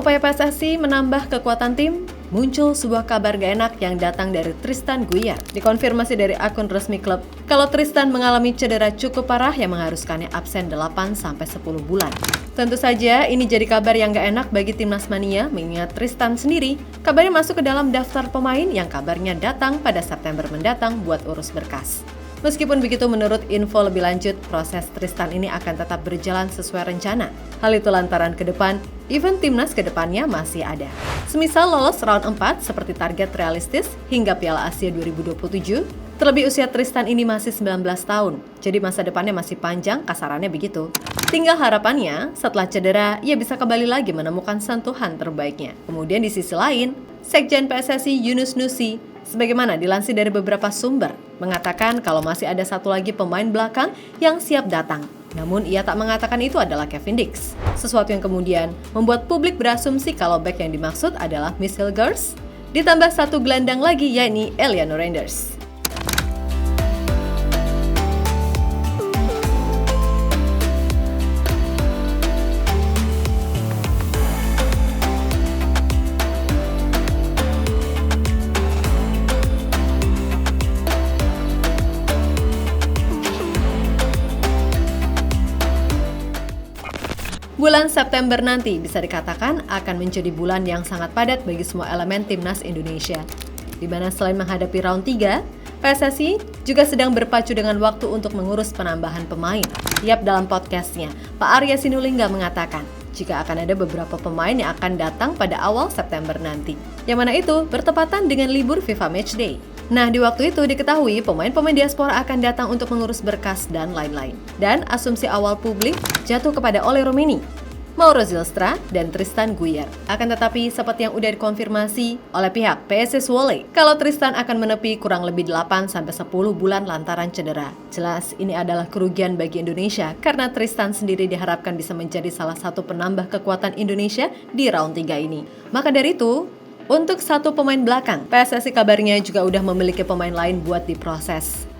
upaya PSSI menambah kekuatan tim, muncul sebuah kabar gak enak yang datang dari Tristan Guier. Dikonfirmasi dari akun resmi klub, kalau Tristan mengalami cedera cukup parah yang mengharuskannya absen 8-10 bulan. Tentu saja ini jadi kabar yang gak enak bagi timnas mania, mengingat Tristan sendiri kabarnya masuk ke dalam daftar pemain yang kabarnya datang pada September mendatang buat urus berkas. Meskipun begitu, menurut info lebih lanjut, proses Tristan ini akan tetap berjalan sesuai rencana. Hal itu lantaran ke depan, event timnas ke depannya masih ada. Semisal lolos round 4 seperti target realistis hingga Piala Asia 2027, terlebih usia Tristan ini masih 19 tahun, jadi masa depannya masih panjang, kasarannya begitu. Tinggal harapannya, setelah cedera, ia bisa kembali lagi menemukan sentuhan terbaiknya. Kemudian di sisi lain, Sekjen PSSI Yunus Nusi, sebagaimana dilansir dari beberapa sumber, mengatakan kalau masih ada satu lagi pemain belakang yang siap datang. Namun ia tak mengatakan itu adalah Kevin Dix. Sesuatu yang kemudian membuat publik berasumsi kalau bek yang dimaksud adalah Miss Hilgers, ditambah satu gelandang lagi yakni Eliano Reinders. Bulan September nanti bisa dikatakan akan menjadi bulan yang sangat padat bagi semua elemen timnas Indonesia. Di mana selain menghadapi round 3, PSSI juga sedang berpacu dengan waktu untuk mengurus penambahan pemain. Tiap dalam podcastnya, Pak Arya Sinulinga mengatakan jika akan ada beberapa pemain yang akan datang pada awal September nanti. Yang mana itu bertepatan dengan libur FIFA Matchday. Nah, di waktu itu diketahui pemain-pemain diaspora akan datang untuk mengurus berkas dan lain-lain. Dan asumsi awal publik jatuh kepada Ole Romeni, Mauro Zylstra, dan Tristan Guier. Akan tetapi seperti yang udah dikonfirmasi oleh pihak PSSI Zwolle, kalau Tristan akan menepi kurang lebih 8-10 bulan lantaran cedera. Jelas ini adalah kerugian bagi Indonesia karena Tristan sendiri diharapkan bisa menjadi salah satu penambah kekuatan Indonesia di round 3 ini. Maka dari itu, untuk satu pemain belakang, PSSI kabarnya juga udah memiliki pemain lain buat diproses.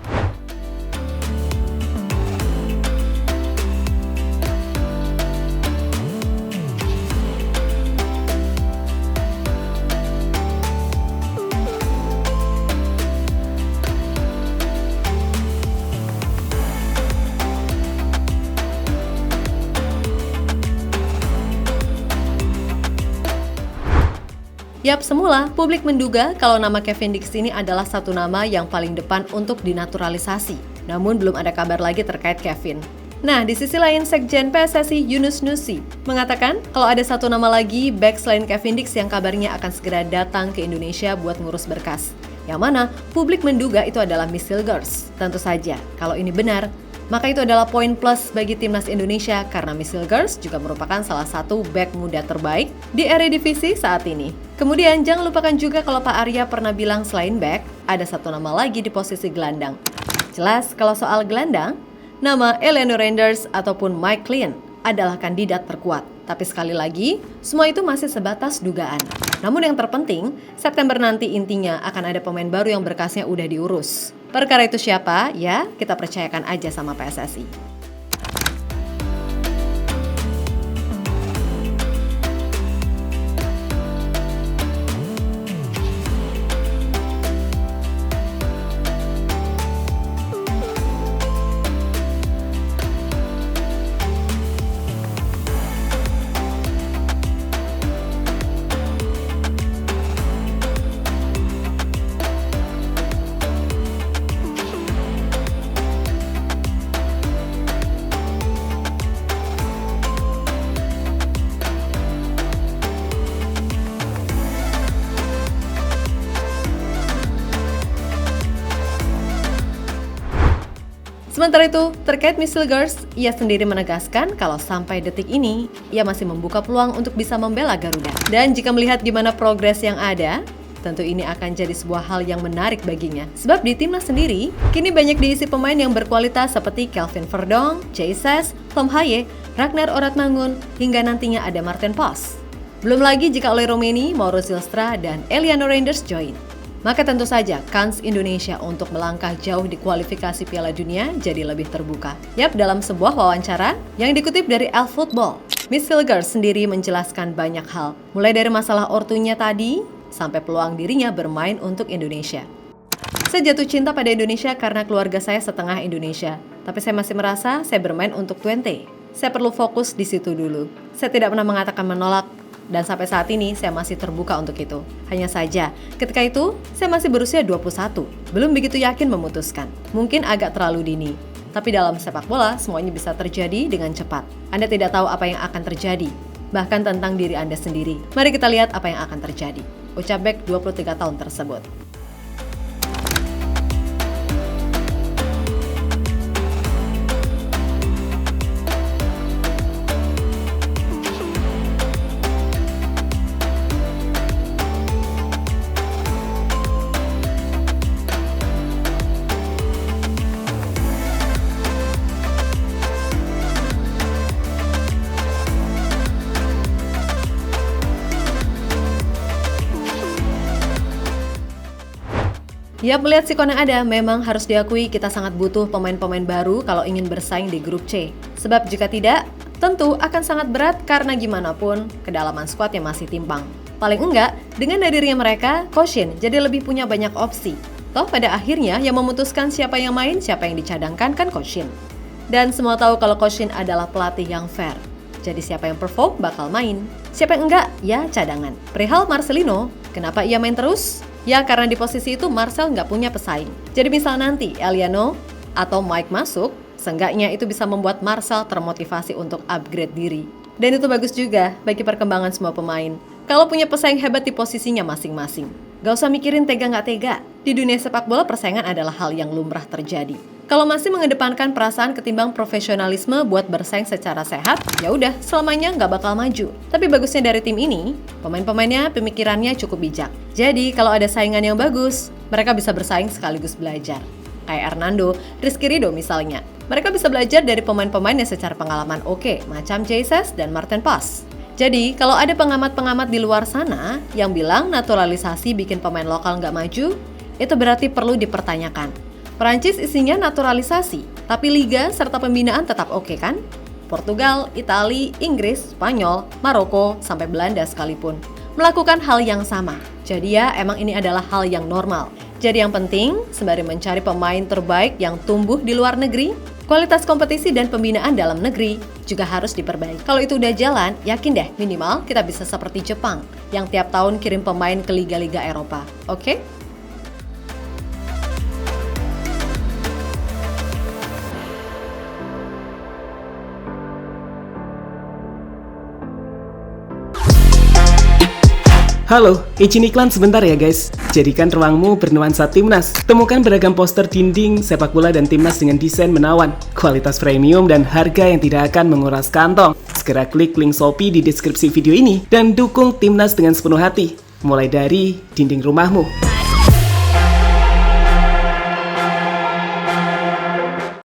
Yap, semula publik menduga kalau nama Kevin Dix ini adalah satu nama yang paling depan untuk dinaturalisasi. Namun belum ada kabar lagi terkait Kevin. Nah, di sisi lain, Sekjen PSSI Yunus Nusi mengatakan kalau ada satu nama lagi bek selain Kevin Dix yang kabarnya akan segera datang ke Indonesia buat ngurus berkas. Yang mana publik menduga itu adalah Miss Hilgers. Tentu saja, kalau ini benar, maka itu adalah poin plus bagi timnas Indonesia karena Miss Hilgers juga merupakan salah satu bek muda terbaik di Eredivisie saat ini. Kemudian jangan lupakan juga kalau Pak Arya pernah bilang selain bek, ada satu nama lagi di posisi gelandang. Jelas kalau soal gelandang, nama Eliano Reinders ataupun Mike Clean adalah kandidat terkuat. Tapi sekali lagi, semua itu masih sebatas dugaan. Namun yang terpenting, September nanti intinya akan ada pemain baru yang berkasnya udah diurus. Perkara itu siapa? Ya, kita percayakan aja sama PSSI. Sementara itu, terkait Miss Hilgers, ia sendiri menegaskan kalau sampai detik ini, ia masih membuka peluang untuk bisa membela Garuda. Dan jika melihat gimana progres yang ada, tentu ini akan jadi sebuah hal yang menarik baginya. Sebab di timnas sendiri, kini banyak diisi pemain yang berkualitas seperti Kelvin Verdong, Jesus, Tom Haye, Ragnar Oratmangun, hingga nantinya ada Martin Pos. Belum lagi jika Ole Romeni, Mauro Zylstra, dan Eliano Reinders join. Maka tentu saja kans Indonesia untuk melangkah jauh di kualifikasi Piala Dunia jadi lebih terbuka. Yap, dalam sebuah wawancara yang dikutip dari Elf Football, Miss Hilgers sendiri menjelaskan banyak hal, mulai dari masalah ortunya tadi, sampai peluang dirinya bermain untuk Indonesia. Saya jatuh cinta pada Indonesia karena keluarga saya setengah Indonesia, tapi saya masih merasa saya bermain untuk Twente. Saya perlu fokus di situ dulu. Saya tidak pernah mengatakan menolak, dan sampai saat ini saya masih terbuka untuk itu. Hanya saja, ketika itu saya masih berusia 21, belum begitu yakin memutuskan. Mungkin agak terlalu dini. Tapi dalam sepak bola, semuanya bisa terjadi dengan cepat. Anda tidak tahu apa yang akan terjadi, bahkan tentang diri Anda sendiri. Mari kita lihat apa yang akan terjadi. Ucap bek 23 tahun tersebut. Ya, melihat sikon yang ada, memang harus diakui kita sangat butuh pemain-pemain baru kalau ingin bersaing di grup C. Sebab jika tidak, tentu akan sangat berat karena gimana pun kedalaman skuadnya masih timpang. Paling enggak, dengan hadirnya mereka, Coach Shin jadi lebih punya banyak opsi. Toh pada akhirnya yang memutuskan siapa yang main, siapa yang dicadangkan kan Coach Shin. Dan semua tahu kalau Coach Shin adalah pelatih yang fair. Jadi siapa yang perform bakal main. Siapa yang enggak, ya cadangan. Perihal Marcelino, kenapa ia main terus? Ya karena di posisi itu Marcel nggak punya pesaing. Jadi misal nanti Eliano atau Mike masuk, seenggaknya itu bisa membuat Marcel termotivasi untuk upgrade diri. Dan itu bagus juga bagi perkembangan semua pemain. Kalau punya pesaing hebat di posisinya masing-masing. Gak usah mikirin tega nggak tega. Di dunia sepak bola persaingan adalah hal yang lumrah terjadi. Kalau masih mengedepankan perasaan ketimbang profesionalisme buat bersaing secara sehat, ya udah selamanya nggak bakal maju. Tapi bagusnya dari tim ini, pemain-pemainnya pemikirannya cukup bijak. Jadi kalau ada saingan yang bagus, mereka bisa bersaing sekaligus belajar. Kayak Hernando, Rizky Ridho misalnya. Mereka bisa belajar dari pemain-pemain yang secara pengalaman oke, macam Jesus dan Martin Pas. Jadi, kalau ada pengamat-pengamat di luar sana yang bilang naturalisasi bikin pemain lokal nggak maju, itu berarti perlu dipertanyakan. Perancis isinya naturalisasi, tapi liga serta pembinaan tetap oke kan? Portugal, Italia, Inggris, Spanyol, Maroko, sampai Belanda sekalipun melakukan hal yang sama. Jadi ya, emang ini adalah hal yang normal. Jadi yang penting, sembari mencari pemain terbaik yang tumbuh di luar negeri, kualitas kompetisi dan pembinaan dalam negeri juga harus diperbaiki. Kalau itu udah jalan, yakin deh minimal kita bisa seperti Jepang yang tiap tahun kirim pemain ke liga-liga Eropa. Oke? Halo, izin iklan sebentar ya guys. Jadikan ruangmu bernuansa Timnas. Temukan beragam poster dinding, sepak bola dan Timnas dengan desain menawan, kualitas premium dan harga yang tidak akan menguras kantong. Segera klik link Shopee di deskripsi video ini dan dukung Timnas dengan sepenuh hati. Mulai dari dinding rumahmu.